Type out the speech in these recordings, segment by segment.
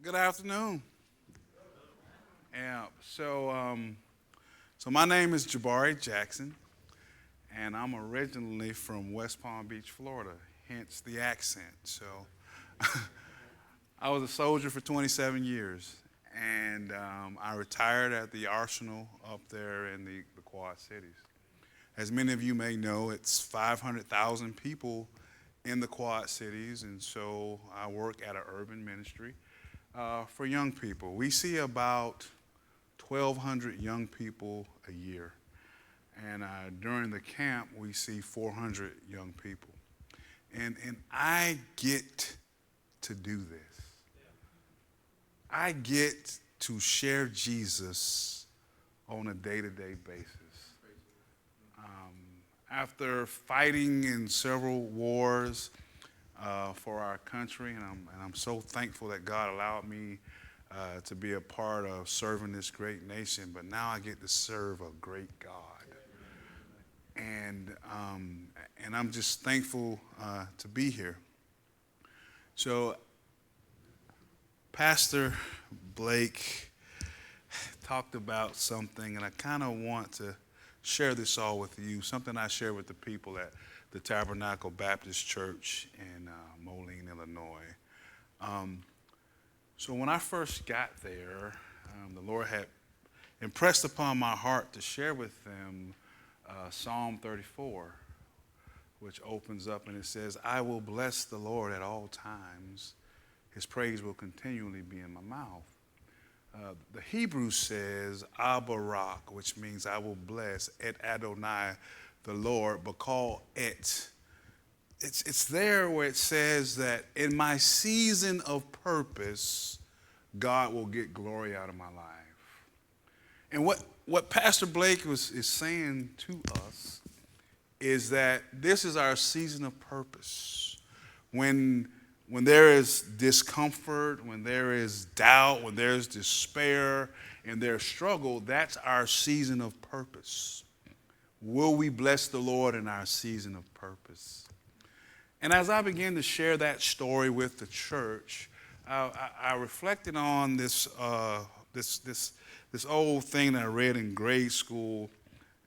Good afternoon. Yeah. So my name is Jabari Jackson, and I'm originally from West Palm Beach, Florida. Hence the accent. So I was a soldier for 27 years, and I retired at the Arsenal up there in the Quad Cities. As many of you may know, it's 500,000 people in the Quad Cities, and so I work at an urban ministry for young people. We see about 1,200 young people a year, and during the camp, we see 400 young people. And I get to do this. I get to share Jesus on a day-to-day basis. After fighting in several wars for our country, and I'm so thankful that God allowed me to be a part of serving this great nation, but now I get to serve a great God. And I'm just thankful to be here. So Pastor Blake talked about something, and I kind of want to share this all with you, something I share with the people at the Tabernacle Baptist Church in Moline, Illinois. So when I first got there, the Lord had impressed upon my heart to share with them Psalm 34, which opens up and it says, I will bless the Lord at all times. His praise will continually be in my mouth. The Hebrew says, JABARI, which means I will bless et Adonai, the Lord, but call it. It's there where it says that in my season of purpose, God will get glory out of my life. And what Pastor Blake is saying to us is that this is our season of purpose. When there is discomfort, when there is doubt, when there's despair, and there's struggle, that's our season of purpose. Will we bless the Lord in our season of purpose? And as I began to share that story with the church, I reflected on this old thing that I read in grade school.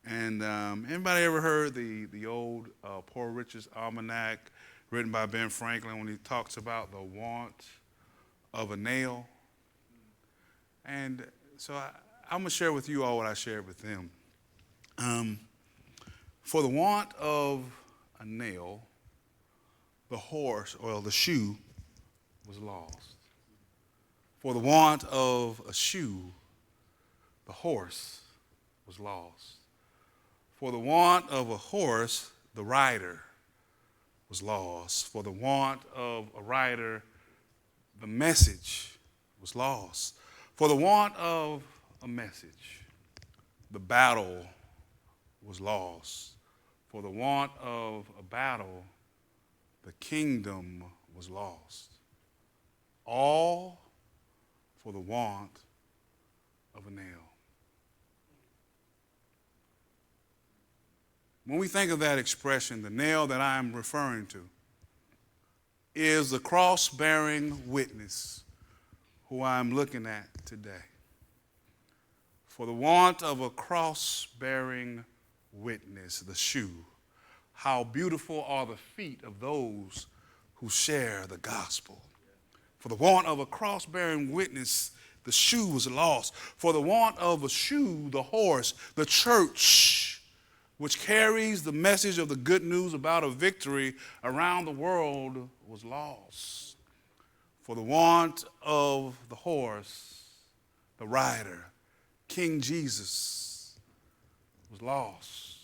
And anybody ever heard the old Poor Richard's Almanac written by Ben Franklin when he talks about the want of a nail? And so I'm going to share with you all what I shared with them. For the want of a nail, the horse, or the shoe, was lost. For the want of a shoe, the horse was lost. For the want of a horse, the rider was lost. For the want of a rider, the message was lost. For the want of a message, the battle was lost. For the want of a battle, the kingdom was lost. All for the want of a nail. When we think of that expression, the nail that I'm referring to is the cross-bearing witness who I'm looking at today. For the want of a cross-bearing witness, the shoe, how beautiful are the feet of those who share the gospel. For the want of a cross-bearing witness, the shoe was lost. For the want of a shoe, the horse, the church, which carries the message of the good news about a victory around the world, was lost. For the want of the horse, the rider, King Jesus, was lost.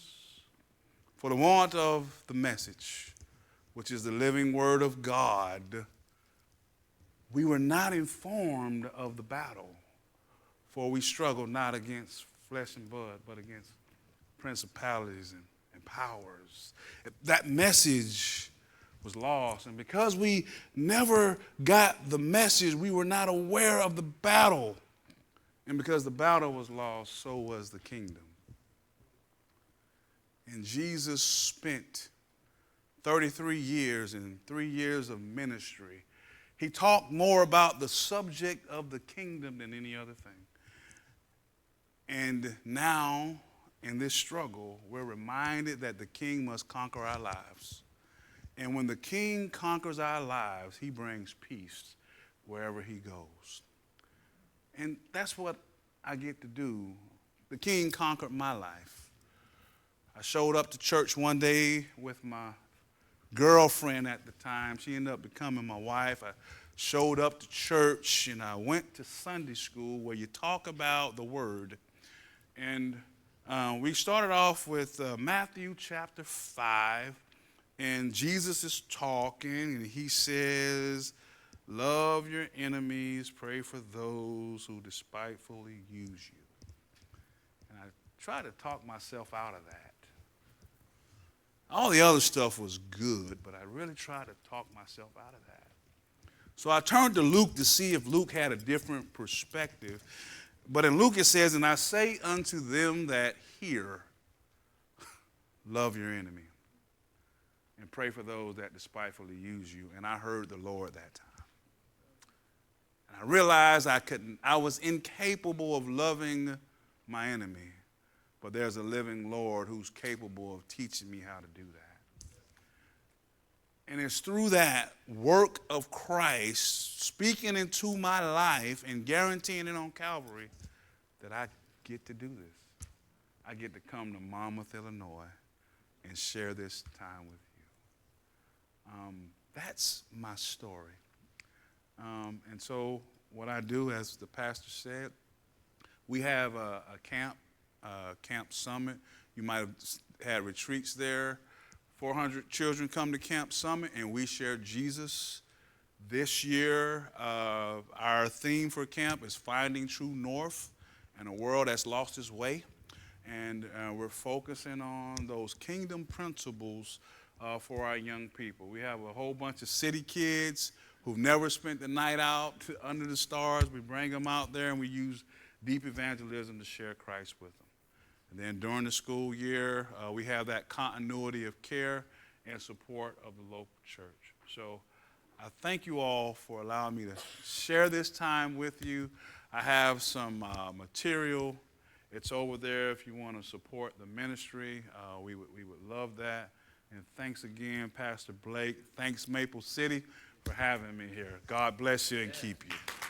For the want of the message, which is the living word of God, we were not informed of the battle, for we struggle not against flesh and blood, but against principalities and powers. That message was lost. And because we never got the message, we were not aware of the battle. And because the battle was lost, so was the kingdom. And Jesus spent 33 years and 3 years of ministry. He talked more about the subject of the kingdom than any other thing. And now, in this struggle, we're reminded that the king must conquer our lives. And when the king conquers our lives, he brings peace wherever he goes. And that's what I get to do. The king conquered my life. I showed up to church one day with my girlfriend at the time. She ended up becoming my wife. I showed up to church and I went to Sunday school where you talk about the word. And we started off with Matthew chapter 5. And Jesus is talking and he says, love your enemies, pray for those who despitefully use you. And I try to talk myself out of that. All the other stuff was good, but I really tried to talk myself out of that. So I turned to Luke to see if Luke had a different perspective. But in Luke it says, and I say unto them that hear, love your enemy and pray for those that despitefully use you. And I heard the Lord that time. And I realized I was incapable of loving my enemy. But there's a living Lord who's capable of teaching me how to do that. And it's through that work of Christ speaking into my life and guaranteeing it on Calvary that I get to do this. I get to come to Monmouth, Illinois and share this time with you. That's my story. And so what I do, as the pastor said, we have a camp Summit. You might have had retreats there. 400 children come to Camp Summit, and we share Jesus. This year, our theme for camp is Finding True North in a World That's Lost Its Way. And we're focusing on those kingdom principles for our young people. We have a whole bunch of city kids who've never spent the night out under the stars. We bring them out there, and we use deep evangelism to share Christ with them. And then during the school year, we have that continuity of care and support of the local church. So I thank you all for allowing me to share this time with you. I have some material. It's over there if you want to support the ministry. We would love that. And thanks again, Pastor Blake. Thanks, Maple City, for having me here. God bless you and keep you.